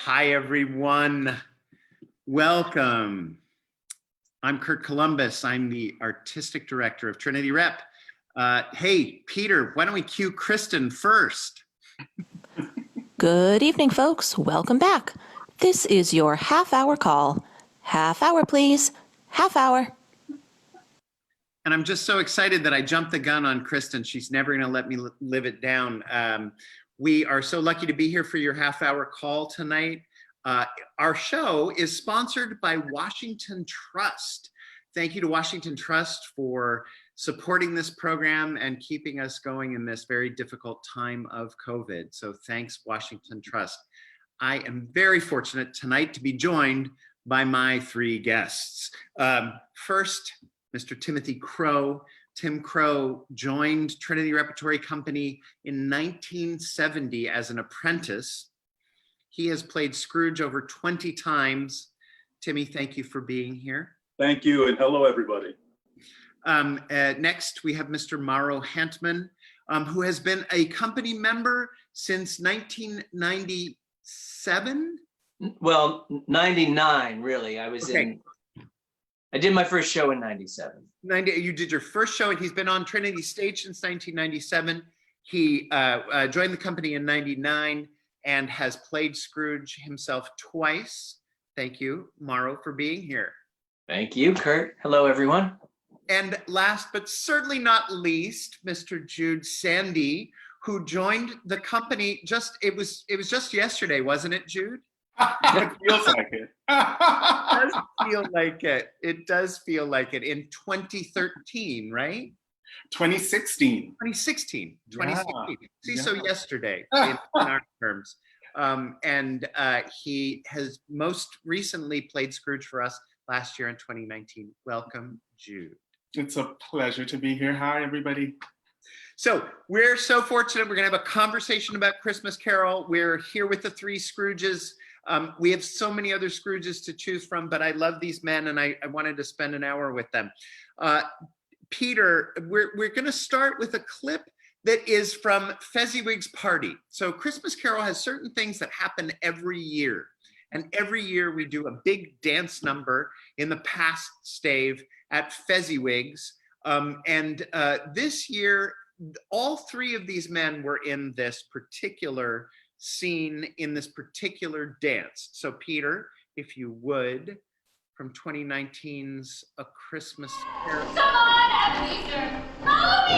Hi, everyone. Welcome. I'm Curt Columbus. I'm the artistic director of Trinity Rep. Hey, Peter, why don't we cue Kristen first? Good evening, folks. Welcome back. This is your half-hour call. Half hour, please. Half hour. And I'm just so excited that I jumped the gun on Kristen. She's never going to let me live it down. We are so lucky to be here for your half-hour call tonight. Our show is sponsored by Washington Trust. Thank you to Washington Trust for supporting this program and keeping us going in this very difficult time of COVID. So thanks, Washington Trust. I am very fortunate tonight to be joined by my three guests. First, Mr. Timothy Crowe. Tim Crowe joined Trinity Repertory Company in 1970 as an apprentice. He has played Scrooge over 20 times. Timmy, thank you for being here. Thank you, and hello, everybody. Next, we have Mr. Mauro Hantman, who has been a company member since 1997? Well, 99, really. I did my first show in 97. You did your first show, and he's been on Trinity stage since 1997. He joined the company in 99 and has played Scrooge himself twice. Thank you, Mauro, for being here. Thank you, Curt. Hello, everyone. And last but certainly not least, Mr. Jude Sandy, who joined the company it was just yesterday, wasn't it, Jude? It feels like it. It does feel like it. It does feel like it in 2013, right? 2016. 2016. Yeah. See, so yesterday in our terms. And he has most recently played Scrooge for us last year in 2019. Welcome, Jude. It's a pleasure to be here. Hi, everybody. So we're so fortunate. We're going to have a conversation about Christmas Carol. We're here with the Three Scrooges. We have so many other Scrooges to choose from, but I love these men, and I wanted to spend an hour with them. Peter, we're going to start with a clip that is from Fezziwig's party. So Christmas Carol has certain things that happen every year. And every year we do a big dance number in the past stave at Fezziwig's. This year, all three of these men were in this particular scene, in this particular dance. So Peter, if you would, from 2019's A Christmas Carol. Come on, Ebenezer, follow me!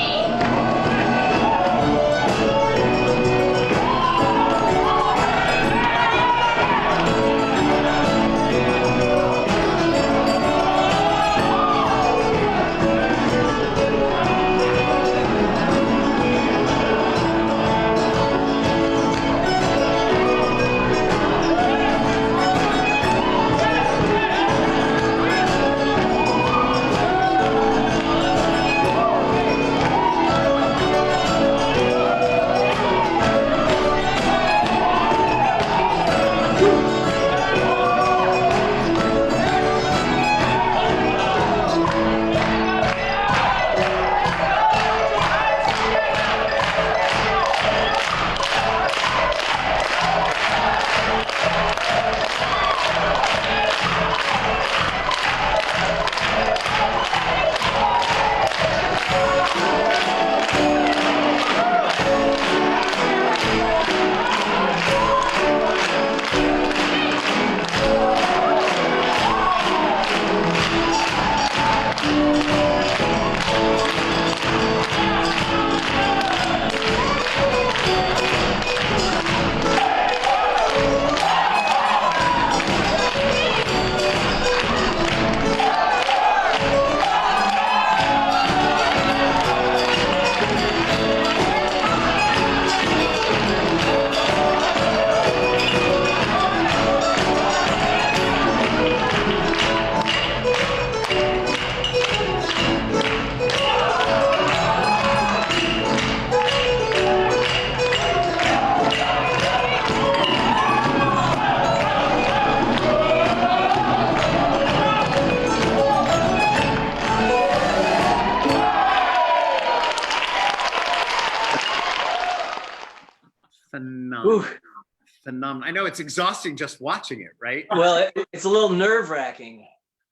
phenomenal. I know it's exhausting just watching it, right? Well, it's a little nerve wracking.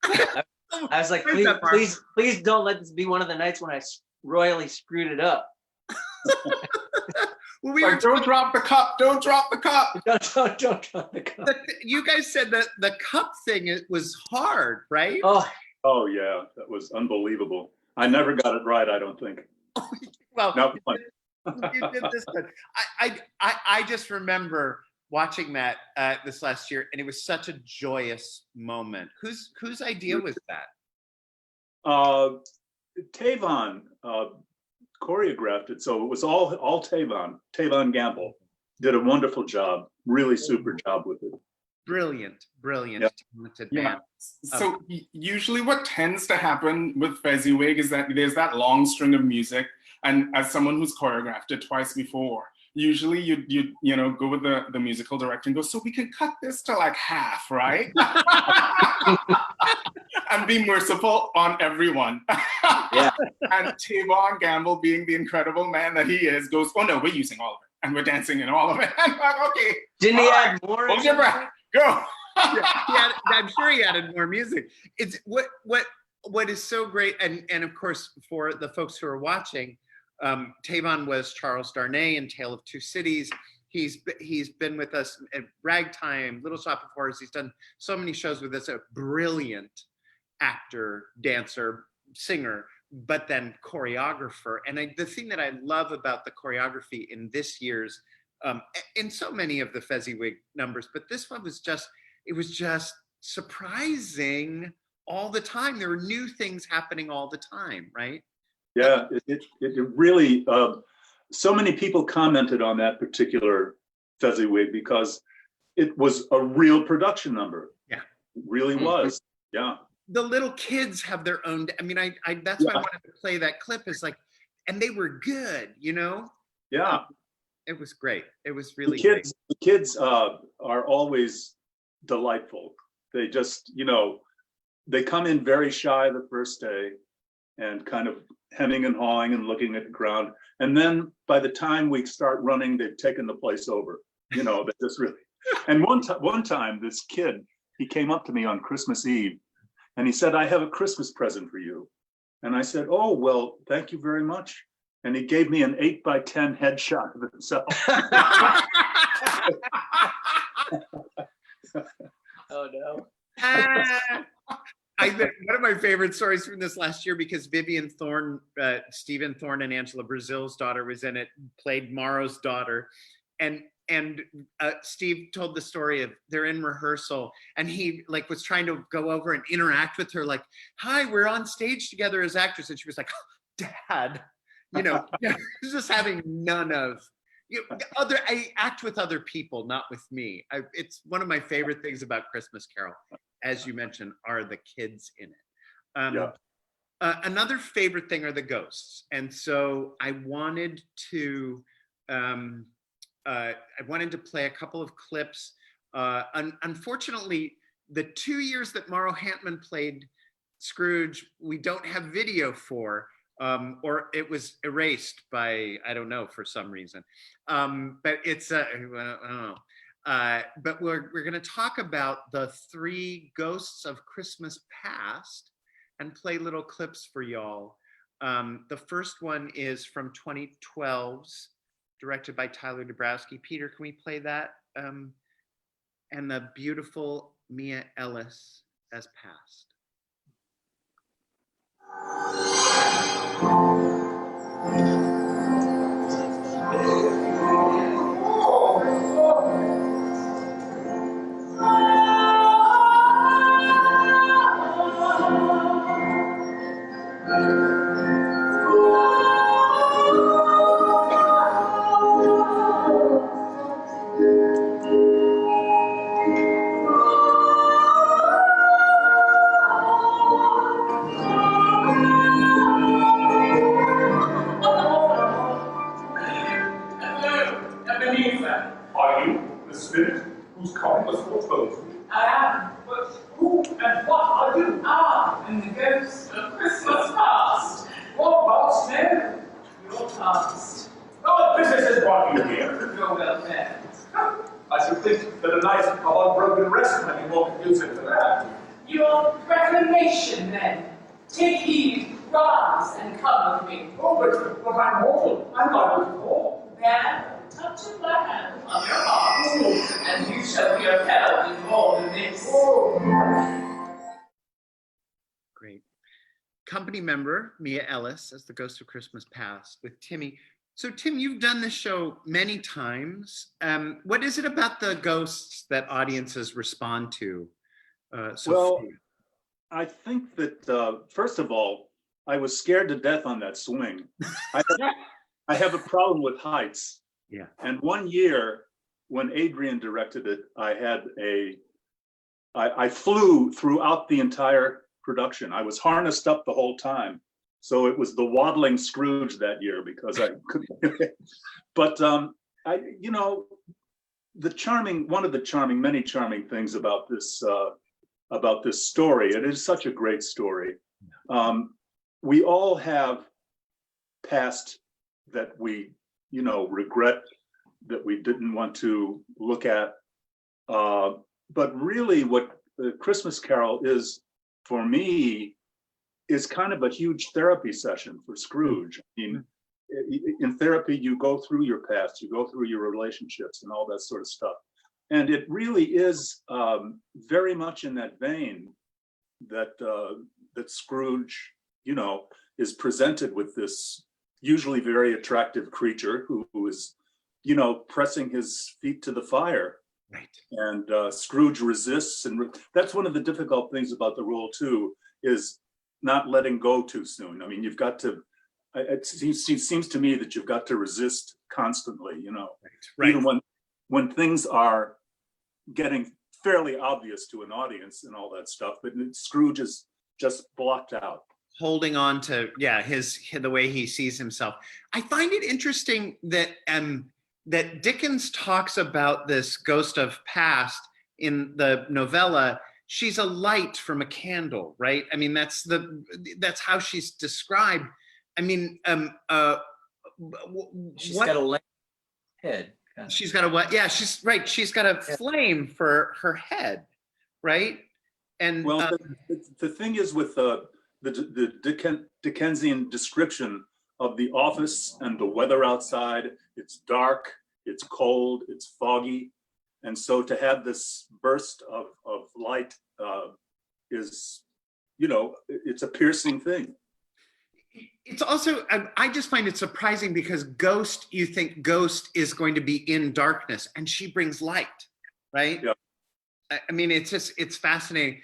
I was like, please don't let this be one of the nights when I royally screwed it up. Well, we Like, don't drop the cup. Don't drop the cup. Don't drop the cup. you guys said that the cup thing was hard, right? Oh, Oh yeah, that was unbelievable. I never got it right, I don't think. Well, No, fun. you did this one. I just remember watching that this last year, and it was such a joyous moment. Whose idea was that? Tavon choreographed it, so it was all Tavon. Tavon Gamble did a wonderful job, really super job with it. Brilliant, Yeah. talented Yeah. man. So usually what tends to happen with Fezziwig is that there's that long string of music, and as someone who's choreographed it twice before, usually you know go with the musical director and go, so we can cut this to like half, right? And be merciful on everyone. Yeah. And Tavon Gamble, being the incredible man that he is, goes, oh no, we're using all of it, and we're dancing in all of it. I'm like, okay. didn't he all add right, more? hold your breath. Go. I'm sure he added more music. It's what is so great, and of course for the folks who are watching, Tavon was Charles Darnay in Tale of Two Cities. He's been with us at Ragtime, Little Shop of Horrors. He's done so many shows with us. A brilliant actor, dancer, singer, but then choreographer. And the thing that I love about the choreography in this year's, in so many of the Fezziwig numbers, but this one was just surprising all the time. There were new things happening all the time, right? Yeah, it really, so many people commented on that particular Fezziwig because it was a real production number. Yeah. It really was, yeah. The little kids have their own, I mean, that's why I wanted to play that clip, is like, and they were good, you know? Yeah. It was great. It was really The kids are always delightful. They just, you know, they come in very shy the first day and kind of hemming and hawing and looking at the ground. And then by the time we start running, they've taken the place over. You know, they just really. And one time, this kid, he came up to me on Christmas Eve and he said, I have a Christmas present for you. And I said, oh, well, thank you very much. And he gave me an 8x10 headshot of himself. Oh no. One of my favorite stories from this last year, because Vivian Thorne, Stephen Thorne and Angela Brazil's daughter was in it, played Mauro's daughter. And Steve told the story of they're in rehearsal and he like was trying to go over and interact with her, like, hi, we're on stage together as actors. And she was like, oh, Dad, you know, just having none of, you know, I act with other people, not with me. It's one of my favorite things about Christmas Carol, as you mentioned, are the kids in it. Another favorite thing are the ghosts. And so I wanted to play a couple of clips. Unfortunately, the 2 years that Mauro Hantman played Scrooge, we don't have video for, or it was erased by, I don't know, for some reason. But it's, I don't know. But we're going to talk about the three ghosts of Christmas past and play little clips for y'all. The first one is from 2012's, directed by Tyler Dabrowski. Peter, can we play that? And the beautiful Mia Ellis as past. Are you the spirit whose coming was foretold? I am, but who and what are you? And the ghost of Christmas past. What about now? Your past. What business has brought you here? Your welfare. I suppose think that a night of unbroken rest might be more conducive to that. Your reclamation, then. Take heed, rise, and come with me. Oh, but I'm mortal. I'm liable to fall. Then, touch of my hand upon your heart, and you shall be upheld in more than this. Great. Company member Mia Ellis as the Ghost of Christmas Past with Timmy. So Tim, you've done this show many times. What is it about the ghosts that audiences respond to? Well, I think that, first of all, I was scared to death on that swing. I have a problem with heights. Yeah. And one year when Adrian directed it, I flew throughout the entire production. I was harnessed up the whole time. So it was the waddling Scrooge that year because I couldn't. But you know, one of the many charming things about this story, it is such a great story. We all have past that we, regret, that we didn't want to look at. But really what the Christmas Carol is, for me, is kind of a huge therapy session for Scrooge. I mean, in therapy, you go through your past, you go through your relationships and all that sort of stuff. And it really is very much in that vein that Scrooge, is presented with this usually very attractive creature who is, pressing his feet to the fire. Right. And Scrooge resists, and that's one of the difficult things about the role too, is not letting go too soon. I mean, you've got to. It seems to me that you've got to resist constantly. Right. Even when things are getting fairly obvious to an audience and all that stuff, but Scrooge is just blocked out. Holding on to the way he sees himself. I find it interesting that that Dickens talks about this ghost of past in the novella. She's a light from a candle, right? I mean, that's how she's described. I mean, she's got a lamp head. She's got a what? Yeah, she's right. She's got a flame for her head, right? And well, the thing is with the Dickensian description of the office and the weather outside, it's dark, it's cold, it's foggy. And so to have this burst of light is, it's a piercing thing. It's also, I just find it surprising because you think Ghost is going to be in darkness and she brings light, right? Yeah. I mean, it's fascinating.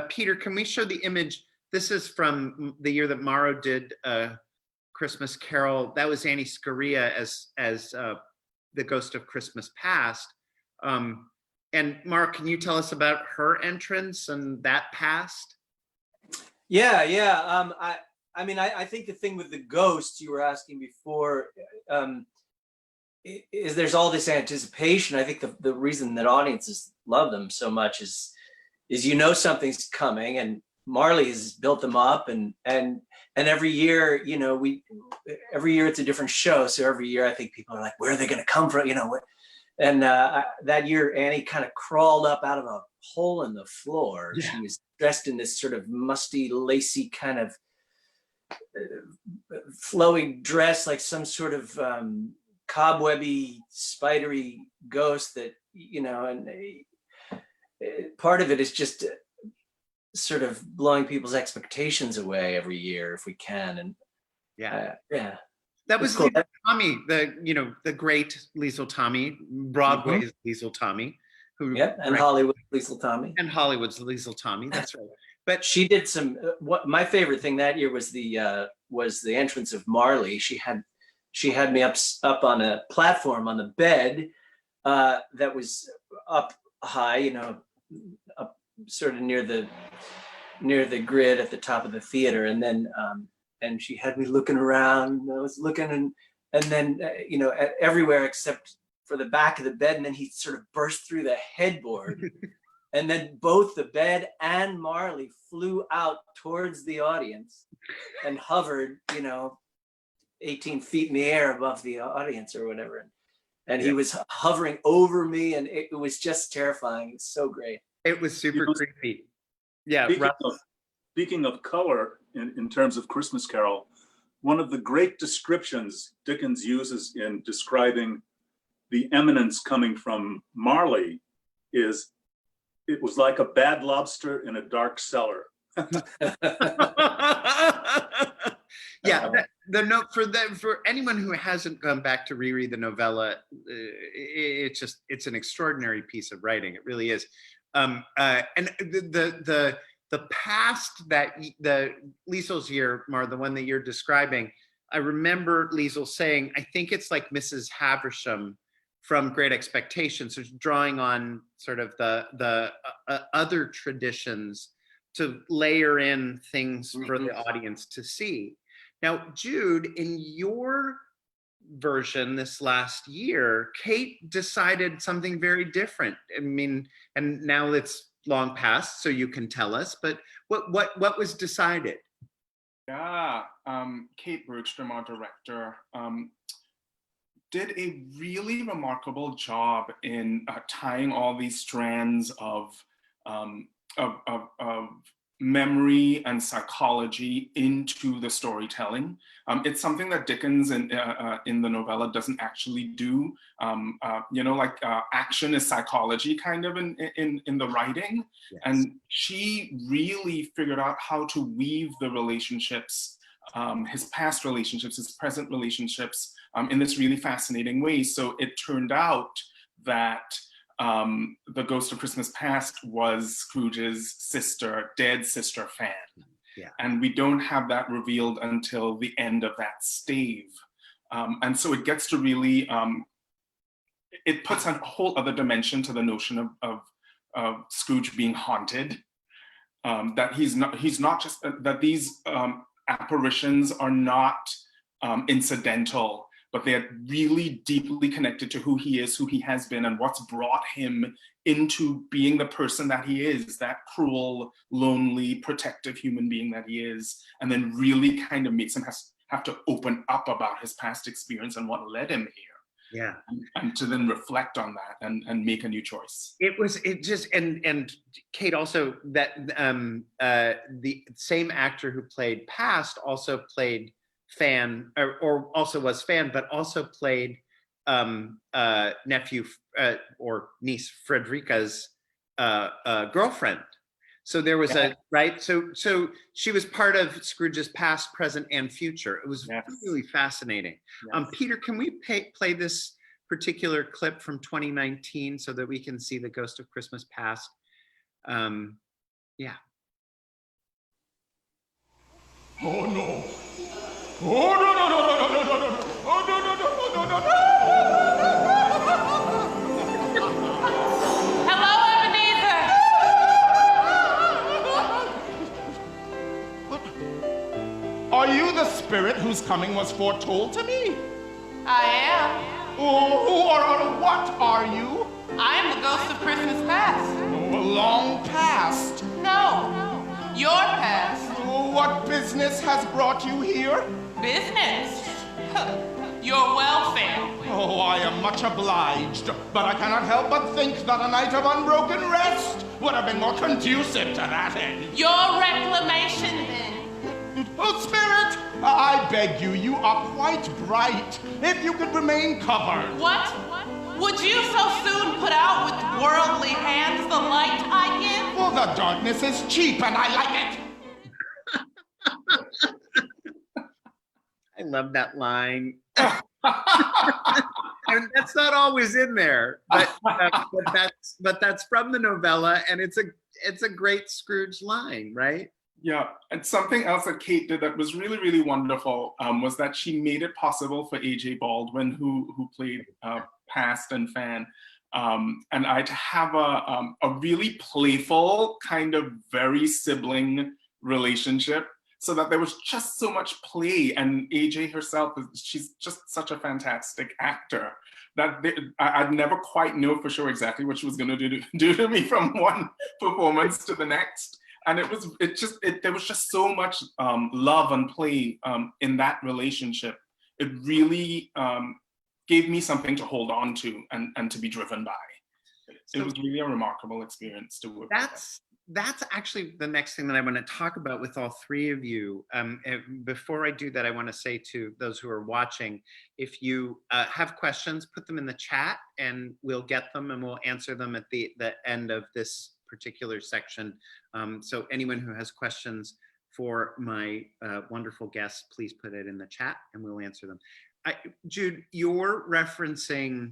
Peter, can we show the image? This is from the year that Mauro did Christmas Carol. That was Annie Scaria as the Ghost of Christmas Past. And Mauro, can you tell us about her entrance and that past? Yeah. I mean, I think the thing with the ghosts you were asking before is there's all this anticipation. I think the reason that audiences love them so much is something's coming, and Marley has built them up, and every year, every year it's a different show. So every year I think people are like, where are they going to come from? And that year Annie kind of crawled up out of a hole in the floor. Yeah. She was dressed in this sort of musty, lacy kind of flowy dress, like some sort of cobwebby, spidery ghost that, and part of it is just sort of blowing people's expectations away every year if we can. And that was cool. Tommy, the great Liesl Tommy, Broadway's Liesl Tommy, and Hollywood's Liesl Tommy, that's right. But she did some. What my favorite thing that year was the entrance of Marley. She had me up on a platform on the bed that was up high, up sort of near the grid at the top of the theater, and then and she had me looking around. And I was looking, and then everywhere except for the back of the bed, and then he sort of burst through the headboard. And then both the bed and Marley flew out towards the audience and hovered, 18 feet in the air above the audience or whatever. and he was hovering over me, and it was just terrifying. It's so great. It was super creepy. Yeah. Speaking of color in terms of Christmas Carol, one of the great descriptions Dickens uses in describing the eminence coming from Marley is, it was like a bad lobster in a dark cellar. Yeah, the note for anyone who hasn't gone back to reread the novella, it's an extraordinary piece of writing. It really is. And the past that the Liesel's year, Mar, the one that you're describing, I remember Liesel saying, I think it's like Mrs. Havisham from Great Expectations, so drawing on sort of the other traditions to layer in things for the audience to see. Now, Jude, in your version this last year, Kate decided something very different. I mean, and now it's long past, so you can tell us, but what was decided? Yeah, Kate Bergstrom, our director, did a really remarkable job in tying all these strands of memory and psychology into the storytelling. It's something that Dickens in the novella doesn't actually do. Action is psychology kind of in the writing. Yes. And she really figured out how to weave the relationships, his past relationships, his present relationships, in this really fascinating way. So it turned out that the Ghost of Christmas Past was Scrooge's sister, dead sister Fan. Yeah. And we don't have that revealed until the end of that stave. And so it gets to really, it puts a whole other dimension to the notion of Scrooge being haunted. That he's not just, that these apparitions are not incidental, but they're really deeply connected to who he is, who he has been, and what's brought him into being the person that he is, that cruel, lonely, protective human being that he is, and then really kind of makes him have to open up about his past experience and what led him here. Yeah. And to then reflect on that and make a new choice. And Kate also, that the same actor who played Past also played Fan, or also was Fan, but also played nephew or niece Frederica's girlfriend. So there was right. So she was part of Scrooge's past, present, and future. It was really fascinating. Yes. Peter, can we play this particular clip from 2019 so that we can see the Ghost of Christmas Past? Yeah. Oh no. Oh, no, no, no, no, no, no, no, oh, no, no, no, no, no, no. Hello, Ebenezer. Are you the spirit whose coming was foretold to me? I am. Oh, who or what are you? I am the Ghost of Christmas Past. Oh, long past. No, your past. Oh, what business has brought you here? Business? Your welfare. Oh, I am much obliged, but I cannot help but think that a night of unbroken rest would have been more conducive to that end. Your reclamation, then. Oh, Spirit, I beg you, you are quite bright. If you could remain covered. What? Would you so soon put out with worldly hands the light I give? Well, the darkness is cheap, and I like it. I love that line. And that's not always in there, but that's from the novella, and it's a great Scrooge line, right? Yeah, and something else that Kate did that was really, really wonderful was that she made it possible for A.J. Baldwin, who played Past and Fan, and I to have a really playful, kind of very sibling relationship, so that there was just so much play. And AJ herself, she's just such a fantastic actor that I'd never quite know for sure exactly what she was going to do to me from one performance to the next. And there was just so much love and play in that relationship. It really gave me something to hold on to and to be driven by. It So was really a remarkable experience to work with them. that's actually the next thing that I want to talk about with all three of you. Before I do that, I want to say to those who are watching, if you have questions, put them in the chat and we'll get them and we'll answer them at the end of this particular section. So anyone who has questions for my wonderful guests, please put it in the chat and we'll answer them. Jude, you're referencing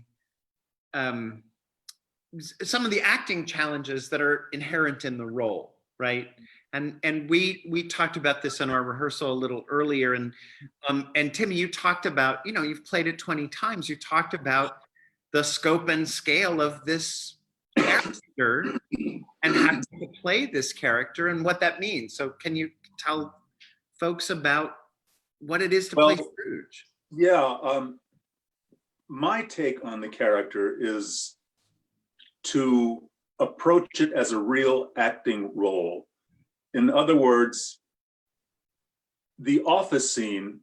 some of the acting challenges that are inherent in the role, right? And we talked about this in our rehearsal a little earlier, and Timmy, you talked about, you know, you've played it 20 times. You talked about the scope and scale of this character and having to play this character and what that means. So can you tell folks about what it is to play Scrooge? Yeah, my take on the character is to approach it as a real acting role. In other words, the office scene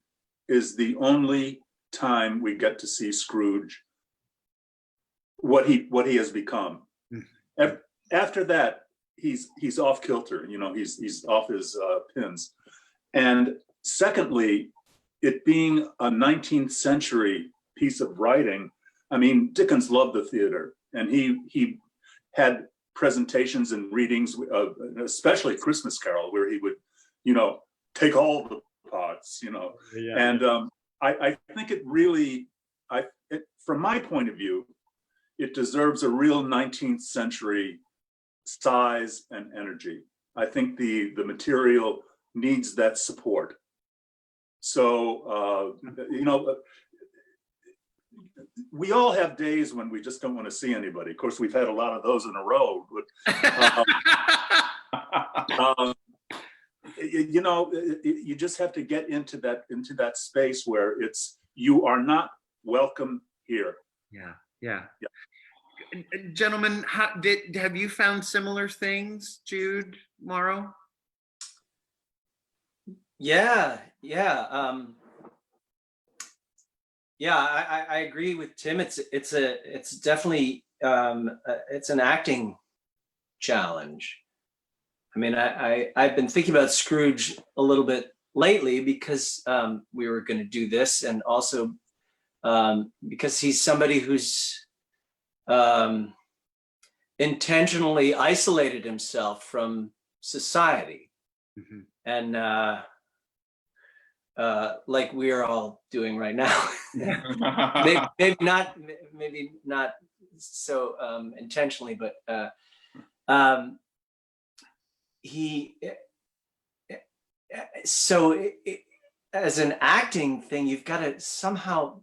is the only time we get to see Scrooge, what he has become. After that, he's off kilter, you know, he's off his pins. And secondly, it being a 19th century piece of writing, I mean, Dickens loved the theater, and he had presentations and readings of, especially Christmas Carol, where he would, you know, take all the parts, you know. Yeah. And I think it really, from my point of view, it deserves a real 19th century size and energy. I think the material needs that support. So, you know, we all have days when we just don't want to see anybody. Of course, we've had a lot of those in a row. But, you know, you just have to get into that space where you are not welcome here. Yeah. Gentlemen, have you found similar things, Jude, Mauro? Yeah. I agree with Tim. It's definitely it's an acting challenge. I mean, I've been thinking about Scrooge a little bit lately because we were going to do this, and also because he's somebody who's intentionally isolated himself from society. Mm-hmm. And like we are all doing right now. maybe not so intentionally, but as an acting thing, you've got to somehow,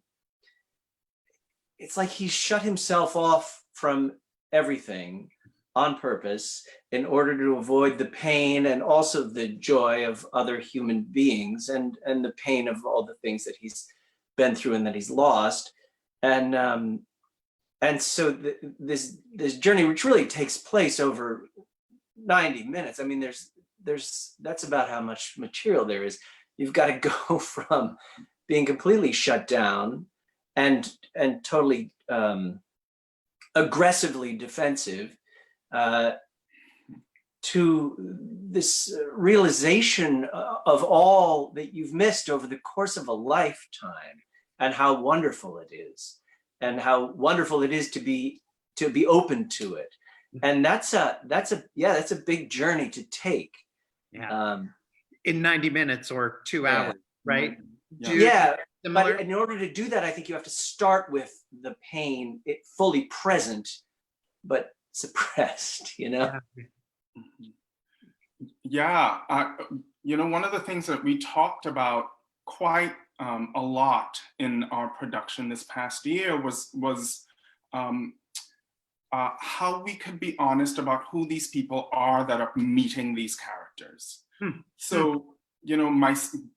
it's like he shut himself off from everything on purpose in order to avoid the pain and also the joy of other human beings and the pain of all the things that he's been through and that he's lost. And so this journey, which really takes place over 90 minutes. I mean, that's about how much material there is. You've got to go from being completely shut down and totally aggressively defensive to this realization of all that you've missed over the course of a lifetime, and how wonderful it is, and how wonderful it is to be open to it. And that's a big journey to take. Yeah. In 90 minutes or 2 hours, right? Yeah. But in order to do that, I think you have to start with the pain, it fully present, but suppressed, you know? Yeah. You know, one of the things that we talked about quite a lot in our production this past year was how we could be honest about who these people are that are meeting these characters. So, you know,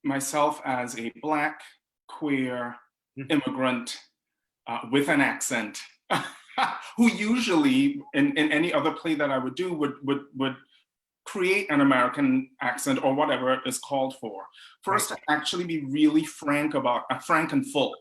myself as a Black, queer, immigrant with an accent, who usually in any other play that I would do would create an American accent or whatever is called for us to actually be really frank and full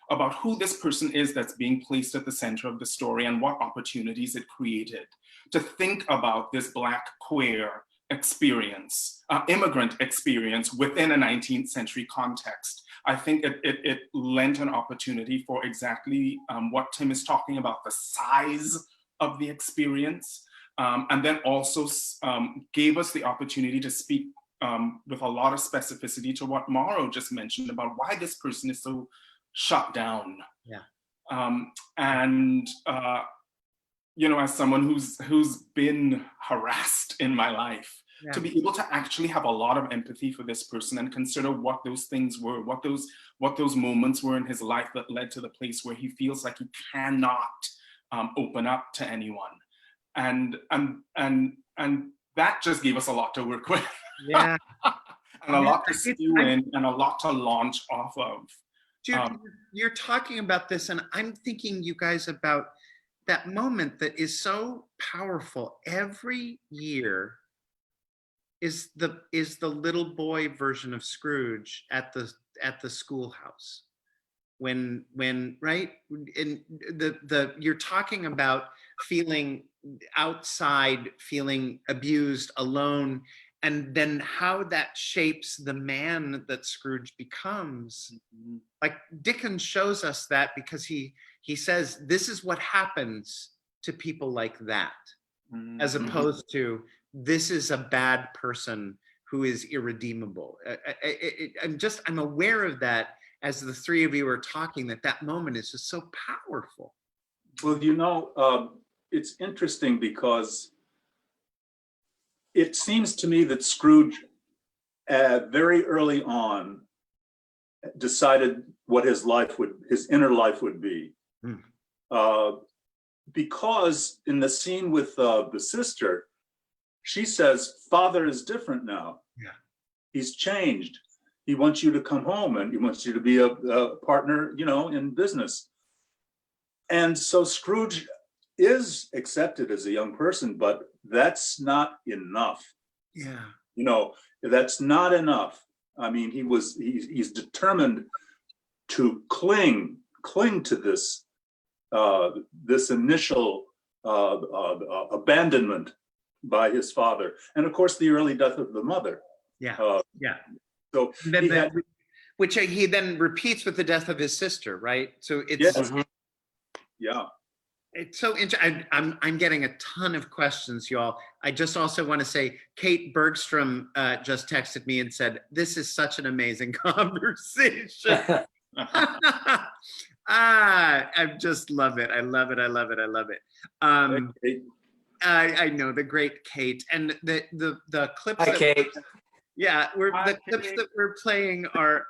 about who this person is that's being placed at the center of the story and what opportunities it created, to think about this Black queer experience, immigrant experience within a 19th century context. I think it lent an opportunity for exactly what Tim is talking about, the size of the experience, and then also gave us the opportunity to speak with a lot of specificity to what Mauro just mentioned about why this person is so shut down. Yeah. You know, as someone who's been harassed in my life, Yeah. to be able to actually have a lot of empathy for this person and consider what those things were, what those moments were in his life that led to the place where he feels like he cannot open up to anyone, and that just gave us a lot to work with. Yeah. And a lot to stew in and a lot to launch off of. Jude, you're talking about this, and I'm thinking, you guys, about that moment that is so powerful. Every year is the little boy version of Scrooge at the schoolhouse. When right, and you're talking about feeling outside, feeling abused, alone, and then how that shapes the man that Scrooge becomes. Like Dickens shows us that, because he says this is what happens to people like that, as opposed to this is a bad person who is irredeemable. I'm aware of that as the three of you are talking, that moment is just so powerful. Well, you know, it's interesting because it seems to me that Scrooge, very early on, decided what his inner life would be. Because in the scene with the sister, she says, "Father is different now. Yeah. He's changed. He wants you to come home and he wants you to be a partner, you know, in business." And so Scrooge is accepted as a young person, but that's not enough. Yeah. You know, that's not enough. I mean, he's determined to cling to this this initial abandonment by his father, and of course the early death of the mother. Yeah. So which he then repeats with the death of his sister, right? So it's it's so interesting. I'm getting a ton of questions, y'all. I just also want to say, Kate Bergstrom just texted me and said, "This is such an amazing conversation." I just love it. I love it. I know, the great Kate, and the clips. Hi, Kate. Yeah, the clips that we're playing are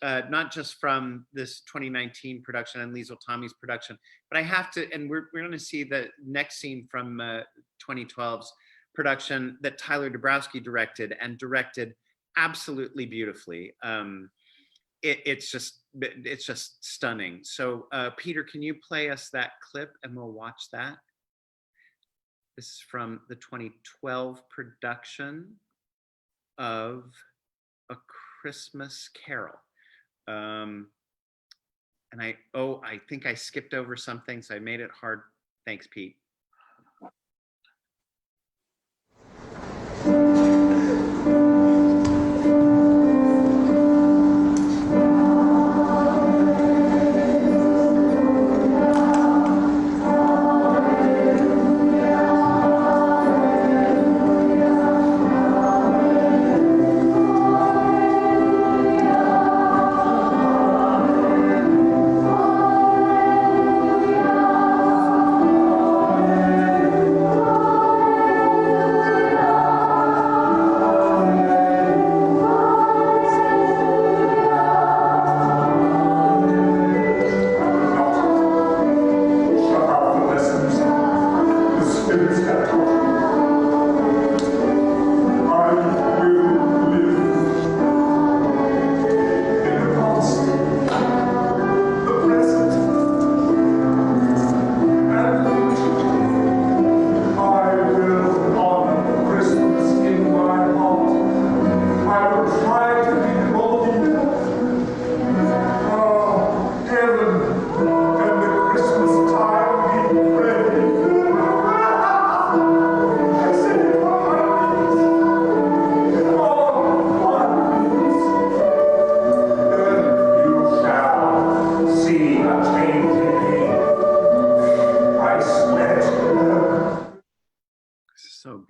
not just from this 2019 production and Liesl Tommy's production, but I have to, and we're going to see the next scene from 2012's production that Tyler Dabrowski directed absolutely beautifully. It's just stunning. So Peter, can you play us that clip and we'll watch that? This is from the 2012 production of A Christmas Carol. And I think I skipped over something, so I made it hard. Thanks, Pete.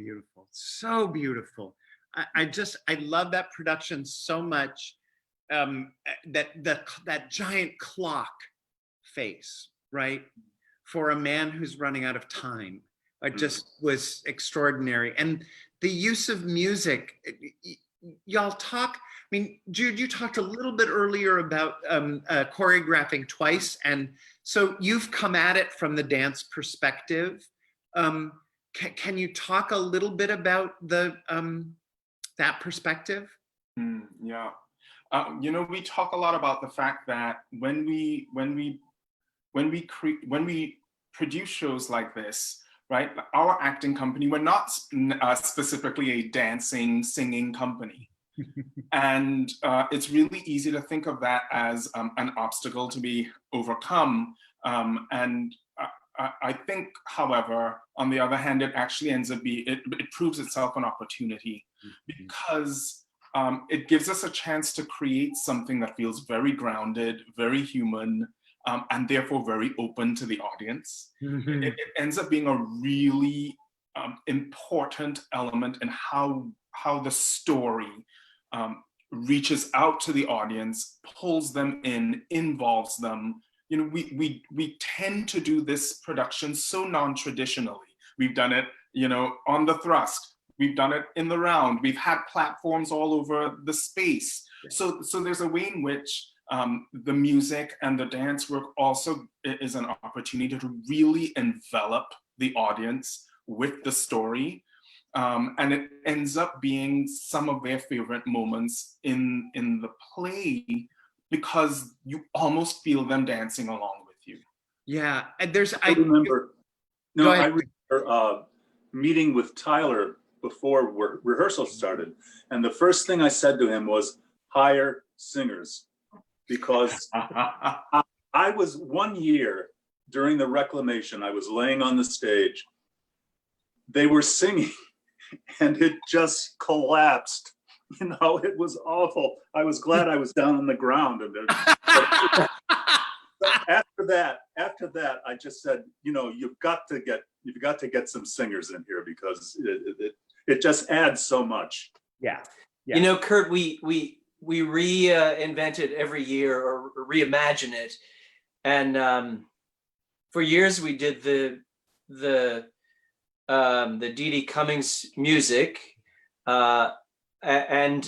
beautiful. So beautiful. I love that production so much. That giant clock face, right? For a man who's running out of time. It just was extraordinary. And the use of music, y'all talk, I mean, Jude, you talked a little bit earlier about choreographing twice. And so you've come at it from the dance perspective. Can you talk a little bit about that perspective? Yeah. You know, we talk a lot about the fact that when we produce shows like this, right? Our acting company, we're not specifically a dancing, singing company. And it's really easy to think of that as an obstacle to be overcome. And I think, however, on the other hand, it actually ends up being, it proves itself an opportunity because it gives us a chance to create something that feels very grounded, very human, and therefore very open to the audience. It ends up being a really important element in how the story reaches out to the audience, pulls them in, involves them. You know, we tend to do this production so non-traditionally. We've done it, you know, on the thrust. We've done it in the round. We've had platforms all over the space. So there's a way in which the music and the dance work also is an opportunity to really envelop the audience with the story. And it ends up being some of their favorite moments in the play because you almost feel them dancing along with you. Yeah, and I remember meeting with Tyler before rehearsal started. And the first thing I said to him was, hire singers. Because I was 1 year during the reclamation, I was laying on the stage. They were singing and it just collapsed. You know, it was awful. I was glad I was down on the ground. And after that, I just said, you know, you've got to get some singers in here because it just adds so much. Yeah. You know, Curt, we reinvent it every year or reimagine it, and for years we did the Dee Dee Cummings music, and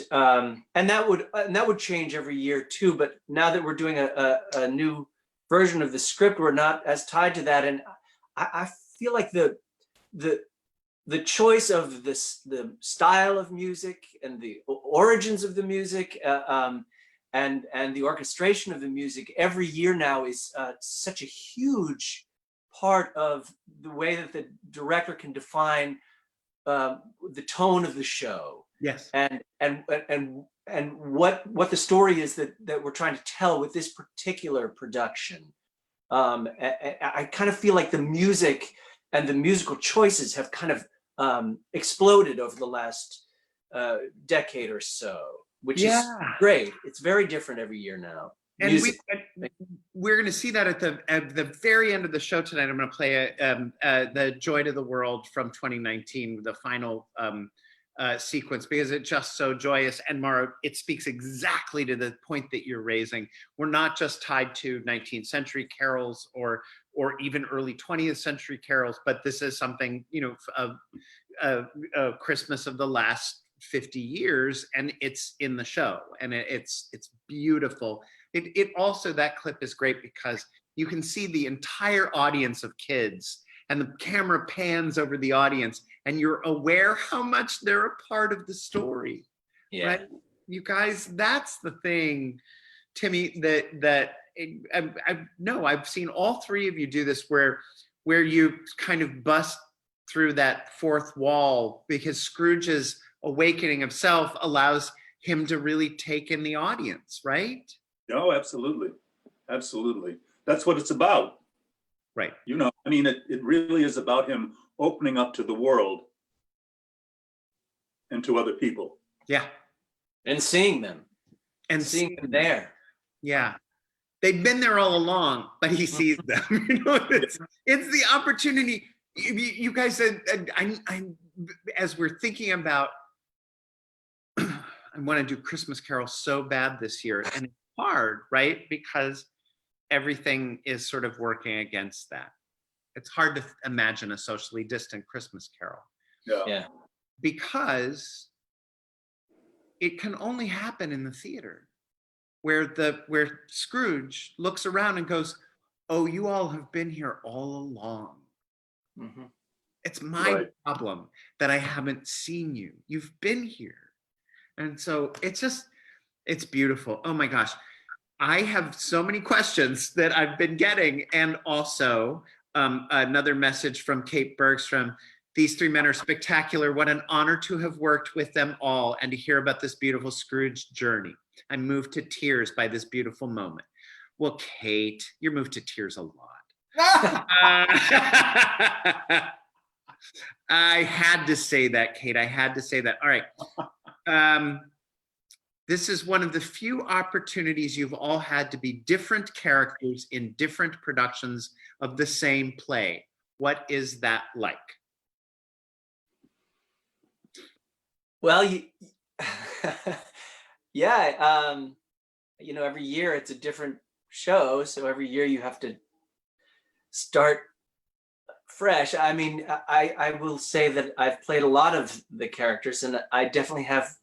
that would change every year too. But now that we're doing a new version of the script, we're not as tied to that, and I feel like the choice of the style of music and the origins of the music and the orchestration of the music every year now is such a huge part of the way that the director can define the tone of the show. Yes. And what the story is that we're trying to tell with this particular production. I kind of feel like the music and the musical choices have kind of exploded over the last decade or so, which is great. It's very different every year now. And we're going to see that at the very end of the show tonight. I'm going to play the Joy to the World from 2019, the final sequence, because it's just so joyous. And Mauro, it speaks exactly to the point that you're raising. We're not just tied to 19th century carols or even early 20th century carols, but this is something, you know, of Christmas of the last 50 years, and it's in the show, and it's beautiful. It also, that clip is great because you can see the entire audience of kids, and the camera pans over the audience, and you're aware how much they're a part of the story. Yeah. Right? You guys, that's the thing, Timmy, I've seen all three of you do this where you kind of bust through that fourth wall, because Scrooge's awakening of self allows him to really take in the audience, right? No, absolutely. Absolutely. That's what it's about. Right. You know, I mean, it really is about him opening up to the world and to other people. Yeah. And seeing them. And seeing them there. Yeah. They've been there all along, but he sees them. You know, it's the opportunity. You guys said, as we're thinking about, I want to do Christmas Carol so bad this year, and it's hard, right? Because everything is sort of working against that. It's hard to imagine a socially distant Christmas Carol. Yeah. Because it can only happen in the theater, where Scrooge looks around and goes, "Oh, you all have been here all along. Mhm. It's my Right. problem that I haven't seen you. You've been here." And so it's beautiful. Oh my gosh. I have so many questions that I've been getting. And also another message from Kate Bergstrom. "These three men are spectacular. What an honor to have worked with them all and to hear about this beautiful Scrooge journey. I'm moved to tears by this beautiful moment." Well, Kate, you're moved to tears a lot. I had to say that, Kate. I had to say that. All right. This is one of the few opportunities you've all had to be different characters in different productions of the same play. What is that like? Well, yeah, every year it's a different show, so every year you have to start fresh. I mean, I will say that I've played a lot of the characters, and I definitely have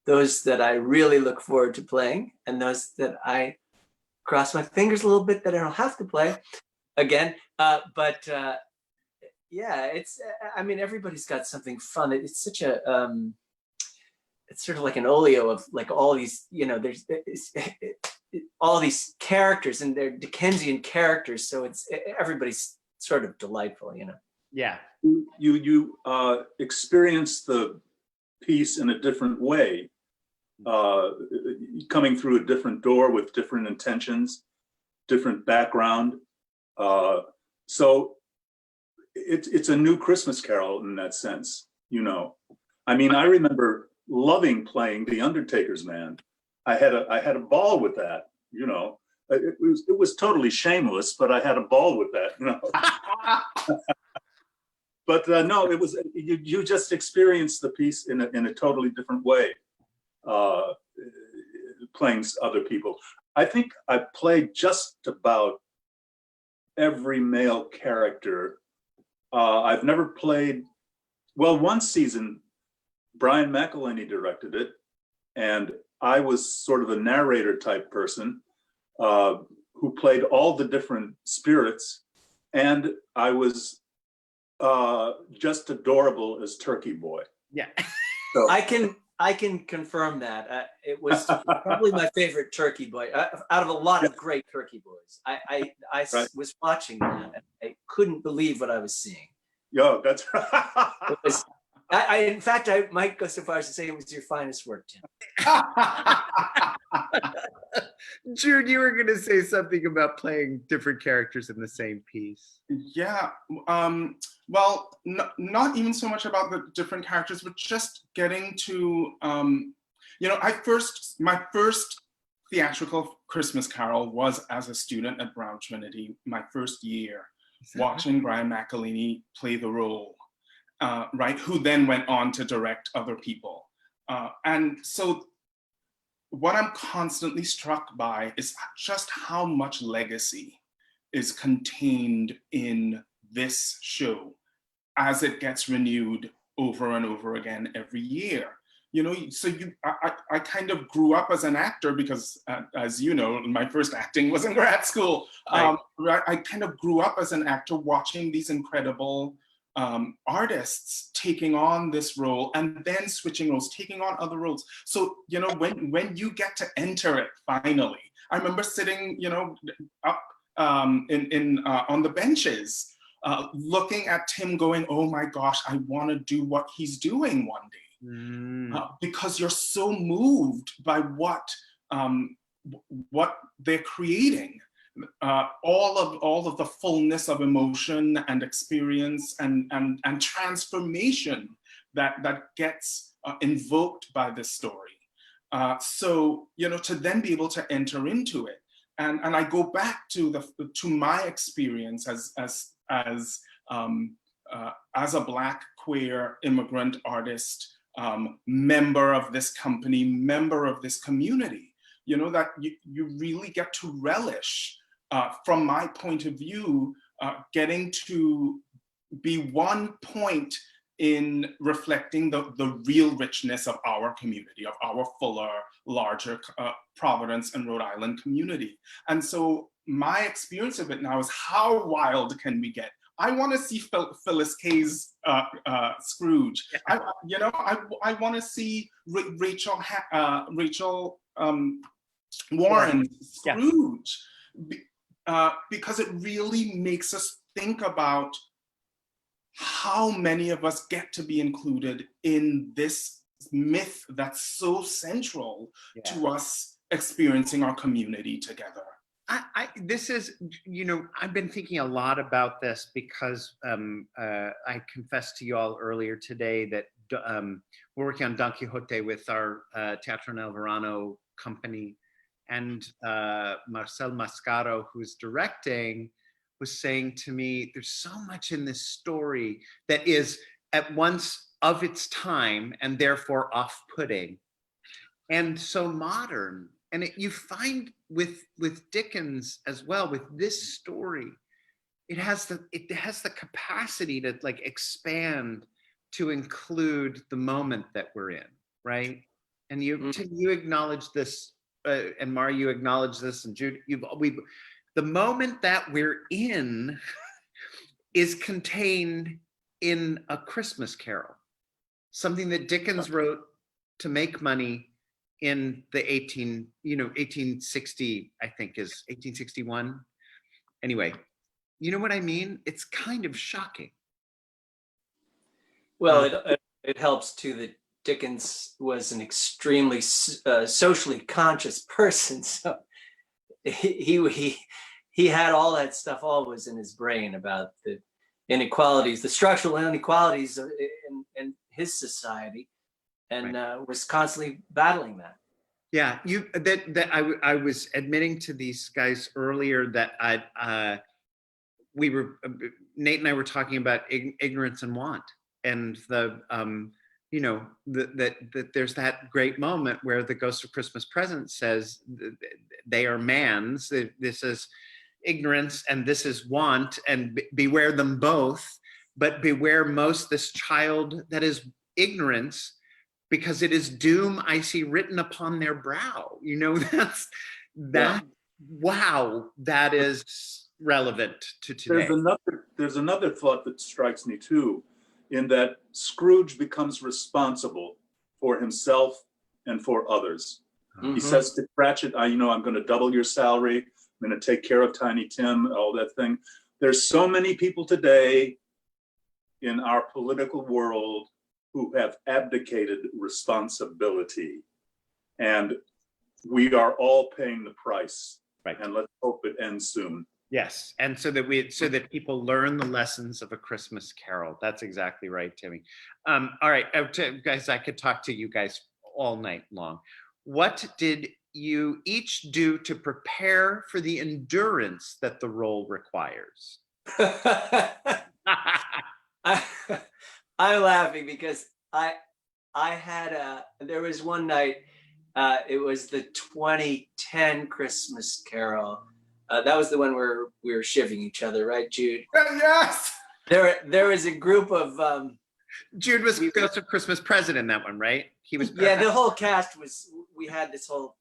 those that I really look forward to playing, and those that I cross my fingers a little bit that I don't have to play again. But yeah, I mean, everybody's got something fun. It's such a, it's sort of like an olio of like all these, there's all these characters, and they're Dickensian characters. So everybody's sort of delightful, Yeah. You experience the piece in a different way, coming through a different door with different intentions, different background. So it's a new Christmas Carol in that sense, I mean, I remember loving playing the Undertaker's man. I had a ball with that, It was totally shameless, but I had a ball with that, But no, it was you just experienced the piece in a totally different way, playing other people. I think I played just about every male character. I've never played, well, one season, Brian McElhenney directed it, and I was sort of a narrator type person who played all the different spirits, and I was just adorable as Turkey Boy. Yeah. So, I can confirm that. It was probably my favorite Turkey Boy out of a lot of great Turkey Boys. I Right. was watching that, and I couldn't believe what I was seeing. Yo, that's It was, in fact, I might go so far as to say it was your finest work, Tim. Jude, you were going to say something about playing different characters in the same piece. Yeah, well, not even so much about the different characters, but just getting to, my first theatrical Christmas Carol was as a student at Brown Trinity, my first year, watching Brian McElhenney play the role, right, who then went on to direct other people. And so what I'm constantly struck by is just how much legacy is contained in this show as it gets renewed over and over again every year. So I kind of grew up as an actor because, as you know, my first acting was in grad school. I kind of grew up as an actor watching these incredible artists taking on this role and then switching roles, taking on other roles. So, when you get to enter it finally, I remember sitting, up on the benches, looking at Tim going, oh my gosh, I want to do what he's doing one day. Because you're so moved by what they're creating. All of the fullness of emotion and experience and transformation that gets invoked by this story. So to then be able to enter into it, and I go back to my experience as as a Black queer immigrant artist, member of this company, member of this community, you know, that you really get to relish, from my point of view, getting to be one point in reflecting the real richness of our community, of our fuller, larger Providence and Rhode Island community. And so my experience of it now is, how wild can we get? I want to see Phyllis Kay's Scrooge. I want to see Rachel Warren's Scrooge, because it really makes us think about how many of us get to be included in this myth that's so central to us experiencing our community together. This is, you know, I've been thinking a lot about this because I confessed to you all earlier today that we're working on Don Quixote with our Teatro Nel Verano company, and Marcel Mascaro, who's directing, was saying to me, there's so much in this story that is at once of its time and therefore off-putting and so modern. And you find with Dickens as well, with this story, it has the capacity to like expand to include the moment that we're in, right? And you acknowledge this, and Mauro, you acknowledge this, and Jude, the moment that we're in is contained in A Christmas Carol, something that Dickens wrote to make money in the 1860, I think is 1861. Anyway, you know what I mean? It's kind of shocking. Well, it helps too that Dickens was an extremely socially conscious person, so he had all that stuff always in his brain about the inequalities, the structural inequalities in his society, and was constantly battling that. Yeah, I was admitting to these guys earlier that Nate and I were talking about ignorance and want, and that there's that great moment where the Ghost of Christmas Present says they are man's. This is ignorance and this is want, and beware them both, but beware most this child that is ignorance, because it is doom I see written upon their brow. You know, wow, that is relevant to today. There's another thought that strikes me too, in that Scrooge becomes responsible for himself and for others. Mm-hmm. He says to Cratchit, I'm going to double your salary. I'm going to take care of Tiny Tim, all that thing. There's so many people today in our political world who have abdicated responsibility, and we are all paying the price. Right. And let's hope it ends soon. Yes, and so that people learn the lessons of A Christmas Carol. That's exactly right, Timmy. All right, guys, I could talk to you guys all night long. What did you each do to prepare for the endurance that the role requires? I'm laughing because there was one night, it was the 2010 Christmas Carol. That was the one where we were shivving each other, right, Jude? Yes. There was a group of Jude was Ghost of Christmas Present in that one, right? He was. Yeah, the whole cast was. We had this whole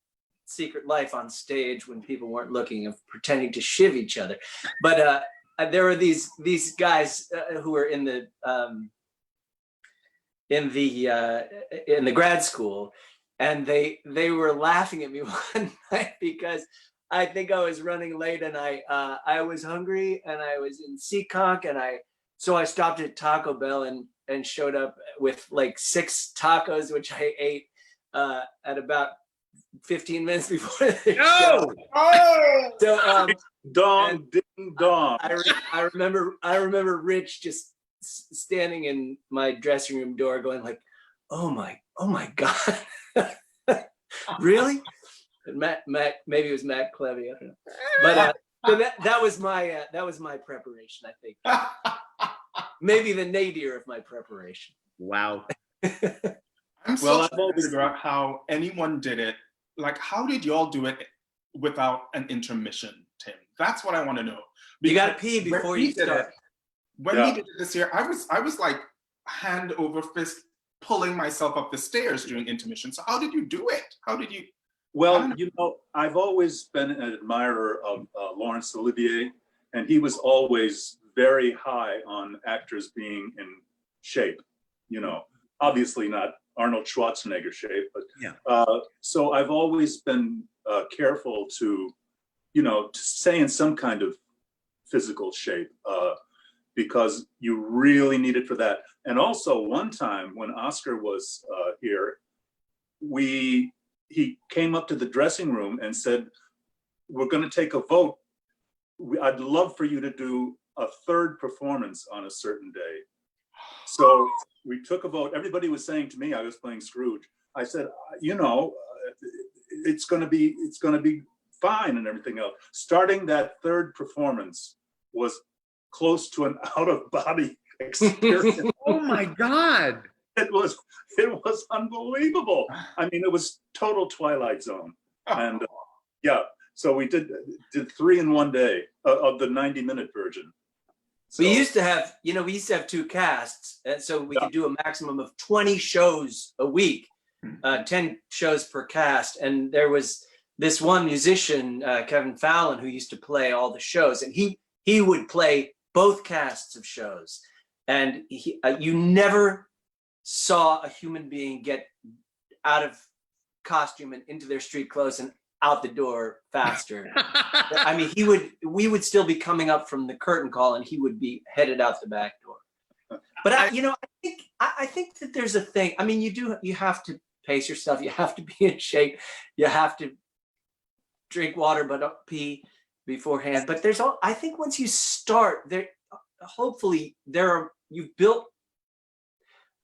secret life on stage when people weren't looking, of pretending to shiv each other. But there were these guys who were in the grad school, and they were laughing at me one night because I think I was running late, and I was hungry, and I was in Seekonk, and so I stopped at Taco Bell and showed up with like 6 tacos, which I ate at about 15 minutes before the show. Oh! So dong, ding dong. I remember Rich just standing in my dressing room door going like, oh my God. Really? And Matt, maybe it was Matt Clevy, I don't know. But so that was my preparation, I think. maybe the nadir of my preparation. Wow. I'm so trying to figure out how anyone did it. Like, how did y'all do it without an intermission, Tim? That's what I want to know. You got to pee before you start. When we did it this year, I was like hand over fist pulling myself up the stairs during intermission. So how did you do it? How did you? Well, you know, I've always been an admirer of Laurence Olivier, and he was always very high on actors being in shape. You know, obviously not Arnold Schwarzenegger shape, but so I've always been careful to, you know, to stay in some kind of physical shape because you really need it for that. And also one time when Oscar was here, he came up to the dressing room and said, "We're going to take a vote. I'd love for you to do a third performance on a certain day." So we took a vote. Everybody was saying to me, I was playing Scrooge. I said, you know, it's going to be fine and everything else. Starting that third performance was close to an out-of-body experience. Oh my God. It was unbelievable. I mean, it was total Twilight Zone. And so we did 3 in one day of the 90-minute version. So, we used to have 2 casts, and so we could do a maximum of 20 shows a week, 10 shows per cast. And there was this one musician, Kevin Fallon, who used to play all the shows, and he would play both casts of shows. And you never saw a human being get out of costume and into their street clothes and out the door faster. I mean, we would still be coming up from the curtain call and he would be headed out the back door. But I think that there's a thing. I mean, you have to pace yourself. You have to be in shape. You have to drink water, but don't pee beforehand. But I think once you start there, hopefully you've built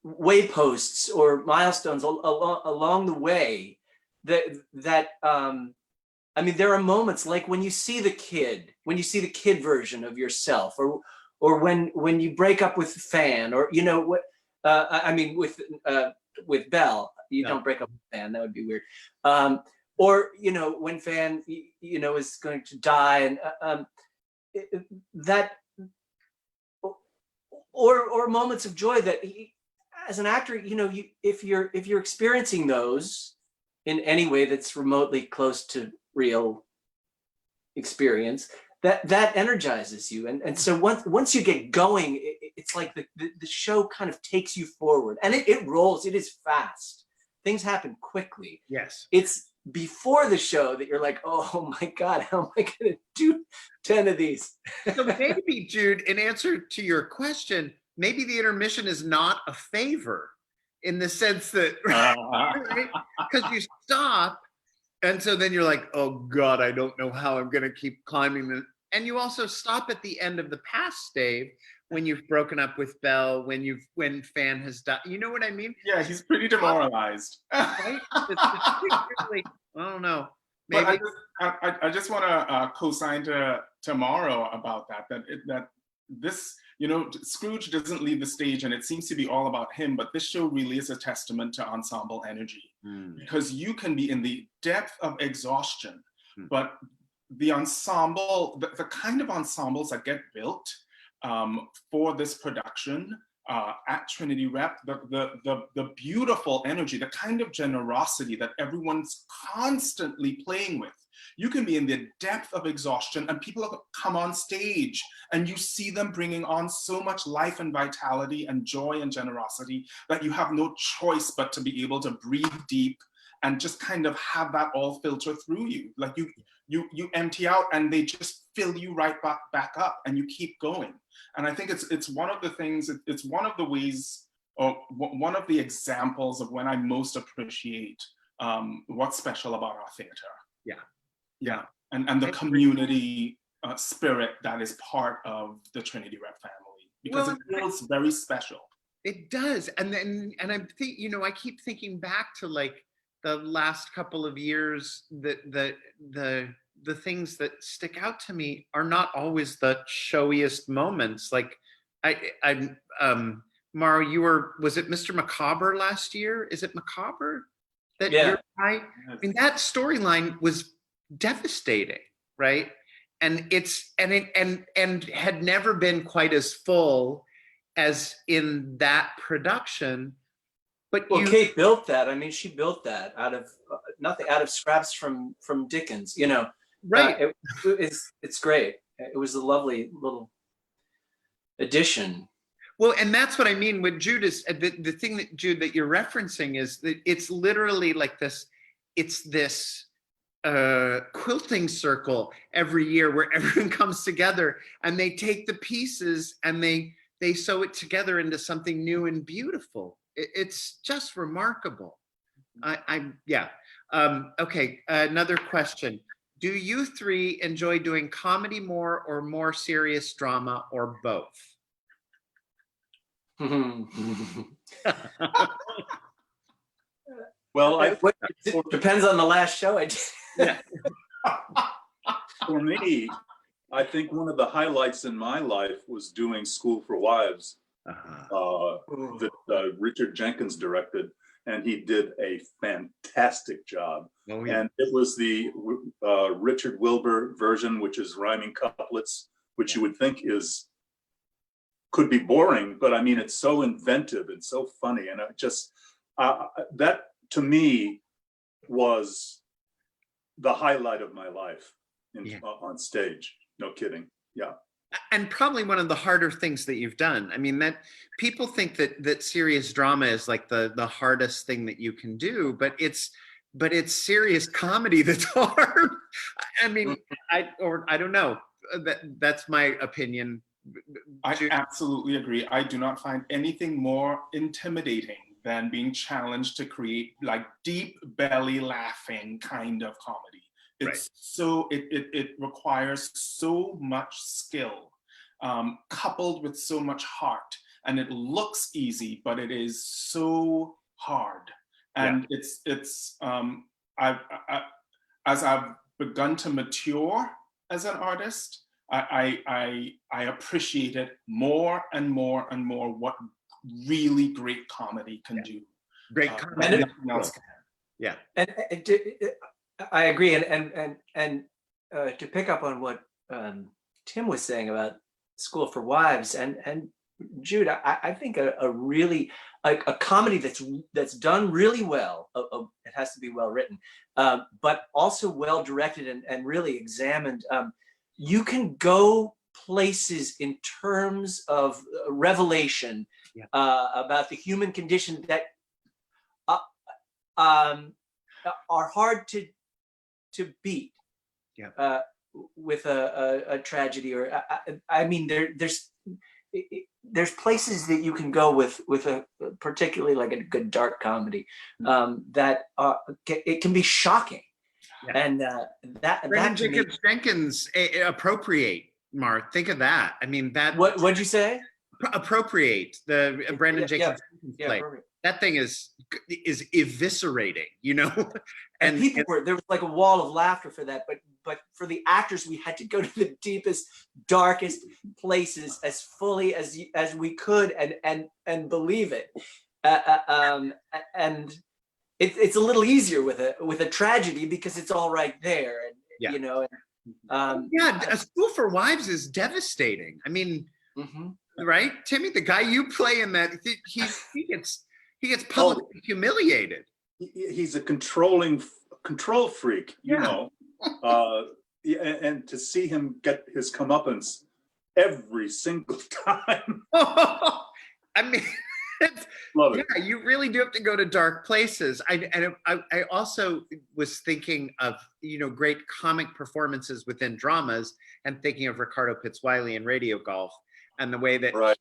wayposts or milestones along the way that I mean, there are moments like when you see the kid version of yourself, or when you break up with Fan, or you know what I mean with Belle, you don't break up with Fan, that would be weird. Or you know when Fan is going to die, and that or moments of joy that as an actor, if you're experiencing those in any way that's remotely close to real experience, that energizes you. And so once you get going, it's like the show kind of takes you forward, and it rolls. It is fast. Things happen quickly. Yes. It's before the show that you're like, oh my God, how am I going to do 10 of these? So maybe, Jude, in answer to your question, maybe the intermission is not a favor in the sense that, because you stop, and so then you're like, oh God, I don't know how I'm going to keep climbing this. And you also stop at the end of the past stave when you've broken up with Belle, when Fan has died. You know what I mean? Yeah, he's pretty demoralized. Right? It's really, I don't know. Maybe. But I just want to co-sign to Mauro about that this, Scrooge doesn't leave the stage and it seems to be all about him, but this show really is a testament to ensemble energy, because you can be in the depth of exhaustion, but the ensemble, the kind of ensembles that get built for this production at Trinity Rep, the beautiful energy, the kind of generosity that everyone's constantly playing with. You can be in the depth of exhaustion and people come on stage and you see them bringing on so much life and vitality and joy and generosity that you have no choice but to be able to breathe deep and just kind of have that all filter through you. Like you empty out and they just fill you right back up and you keep going. And I think it's one of the things, it's one of the ways, or one of the examples of when I most appreciate what's special about our theater. Yeah. And the community spirit that is part of the Trinity Rep family, because it feels very special. It does. And I'm I keep thinking back to like the last couple of years, the things that stick out to me are not always the showiest moments. Like Mauro, was it Mr. Macabre last year? Is it Macabre that Yeah. you're right? I mean, that storyline was devastating, right? And and had never been quite as full as in that production. But Well, Kate built that. I mean, she built that out of nothing, out of scraps from Dickens. You know, right? It's great. It was a lovely little addition. Well, and that's what I mean with Jude is the thing that Jude that you're referencing is that it's literally like this. It's this quilting circle every year where everyone comes together and they take the pieces and they sew it together into something new and beautiful. It's just remarkable. Okay, another question. Do you three enjoy doing comedy more or more serious drama or both? Well, It depends on the last show I did. Yeah. For me, I think one of the highlights in my life was doing School for Wives, that Richard Jenkins directed, and he did a fantastic job. Oh, yeah. And it was the Richard Wilbur version, which is rhyming couplets, which you would think could be boring, but I mean, it's so inventive and so funny, and it just that to me was the highlight of my life on stage. No kidding. Yeah. And probably one of the harder things that you've done. I mean, that people think that serious drama is like the hardest thing that you can do, but it's serious comedy that's hard. I mean, I don't know. That's my opinion. I absolutely agree. I do not find anything more intimidating than being challenged to create like deep belly laughing kind of comedy. It's so it requires so much skill, coupled with so much heart, and it looks easy, but it is so hard. And it's as I've begun to mature as an artist, I appreciate it more and more and more what really great comedy can do. Great comedy. Nothing else can. Yeah. And I agree. And to pick up on what Tim was saying about School for Wives and Jude, I think a really a comedy that's done really well. It has to be well written, but also well directed and really examined. You can go places in terms of revelation about the human condition that are hard to beat with a tragedy, or I mean, there's places that you can go with a particularly like a good dark comedy that it can be shocking. And Jenkins appropriate, Mark. Think of that. I mean, that. What'd you say? Appropriate the Brandon Jenkins play. That thing is eviscerating, you know. And people there was like a wall of laughter for that, but for the actors, we had to go to the deepest, darkest places as fully as we could and believe it. And it's a little easier with a tragedy because it's all right there, and you know. A School for Wives is devastating. I mean, right, Timmy, the guy you play in that, he gets publicly humiliated. He's a control freak, you know. And to see him get his comeuppance every single time. I mean, Love it. You really do have to go to dark places. I also was thinking of, you know, great comic performances within dramas, and thinking of Ricardo Pitzwiley in Radio Golf, and the way that he would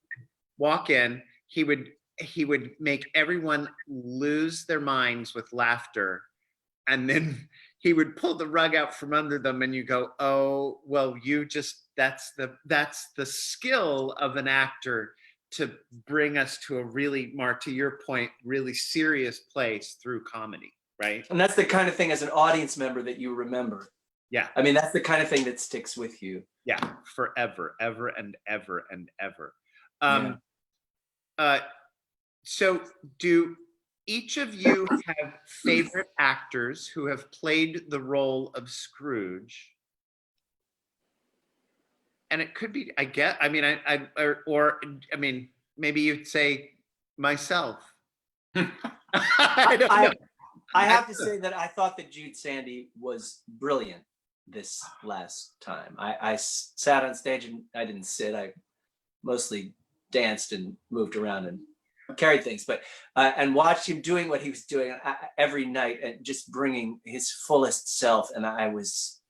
walk in, he would make everyone lose their minds with laughter, and then he would pull the rug out from under them, and you go, oh, well, that's the skill of an actor to bring us to a really, Mark, to your point, really serious place through comedy, right? And that's the kind of thing as an audience member that you remember. Yeah. I mean, that's the kind of thing that sticks with you. Yeah, forever, ever and ever and ever. So do each of you have favorite actors who have played the role of Scrooge? And it could be, I guess, I mean, I mean, maybe you'd say myself. I don't know. I have to say that I thought that Jude Sandy was brilliant this last time. I sat on stage, and I didn't sit. I mostly danced and moved around and carried things, but and watched him doing what he was doing every night and just bringing his fullest self. And I was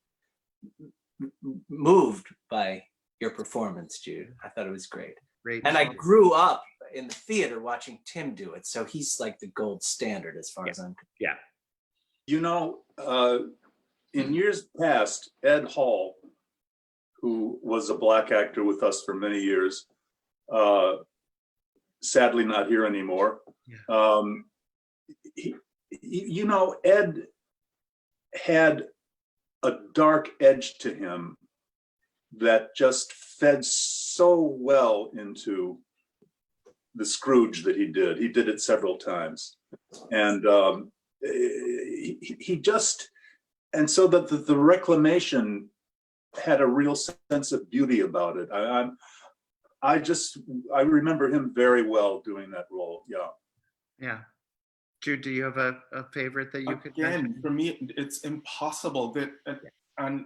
moved by your performance, Jude. I thought it was great. And I grew up in the theater watching Tim do it, so he's like the gold standard as far as I'm concerned. Yeah. You know, in years past, Ed Hall, who was a Black actor with us for many years, sadly not here anymore. Yeah. You know, Ed had a dark edge to him that just fed so well into the Scrooge that he did. He did it several times. And he just, and so that the reclamation had a real sense of beauty about it. I remember him very well doing that role. Yeah. Yeah. Jude, do you have a favorite that you could mention? Again, for me, it's impossible that, and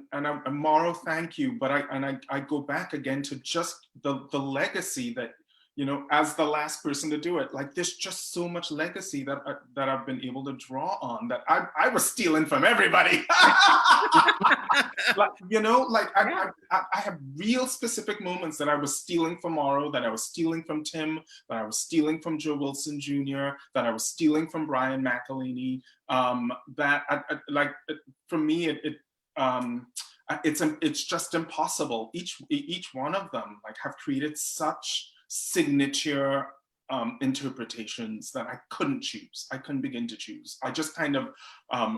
Mauro, thank you, but I go back again to just the legacy that, you know, as the last person to do it, like there's just so much legacy that I've been able to draw on that I was stealing from everybody. Like, you know, like I have real specific moments that I was stealing from Mauro, that I was stealing from Tim, that I was stealing from Joe Wilson Jr., that I was stealing from Brian McElhaney. Like for me, it's just impossible. Each one of them like have created such signature interpretations that I couldn't choose. I couldn't begin to choose. I just kind of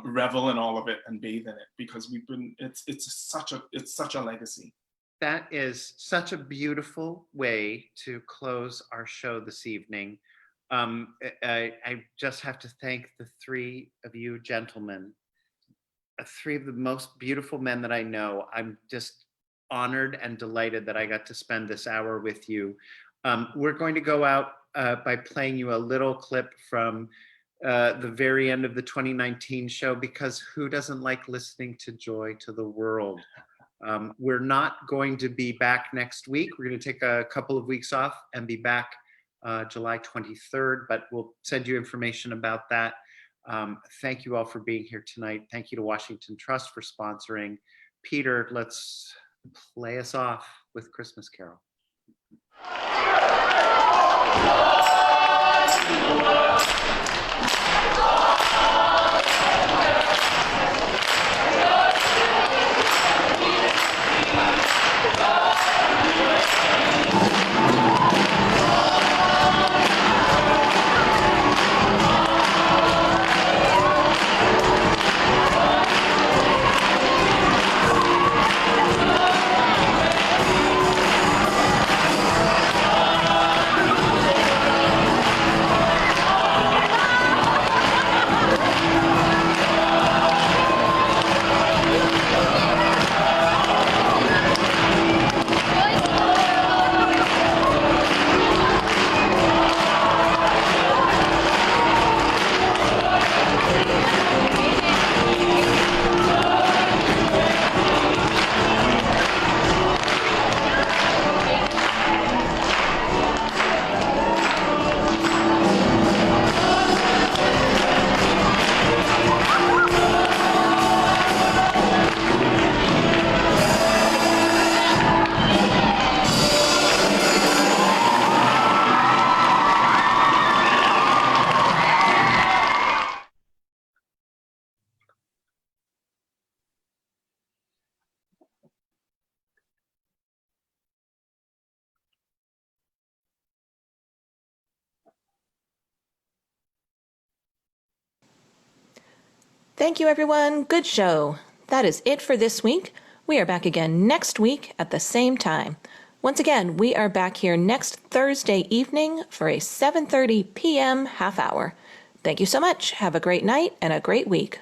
revel in all of it and bathe in it because it's such a legacy. That is such a beautiful way to close our show this evening. I just have to thank the three of you gentlemen, three of the most beautiful men that I know. I'm just honored and delighted that I got to spend this hour with you. We're going to go out by playing you a little clip from the very end of the 2019 show, because who doesn't like listening to Joy to the World? We're not going to be back next week. We're going to take a couple of weeks off and be back July 23rd, but we'll send you information about that. Thank you all for being here tonight. Thank you to Washington Trust for sponsoring. Peter, let's play us off with Christmas Carol. Thank you, everyone. Good show. That is it for this week. We are back again next week at the same time. Once again, we are back here next Thursday evening for a 7:30 p.m. half hour. Thank you so much. Have a great night and a great week.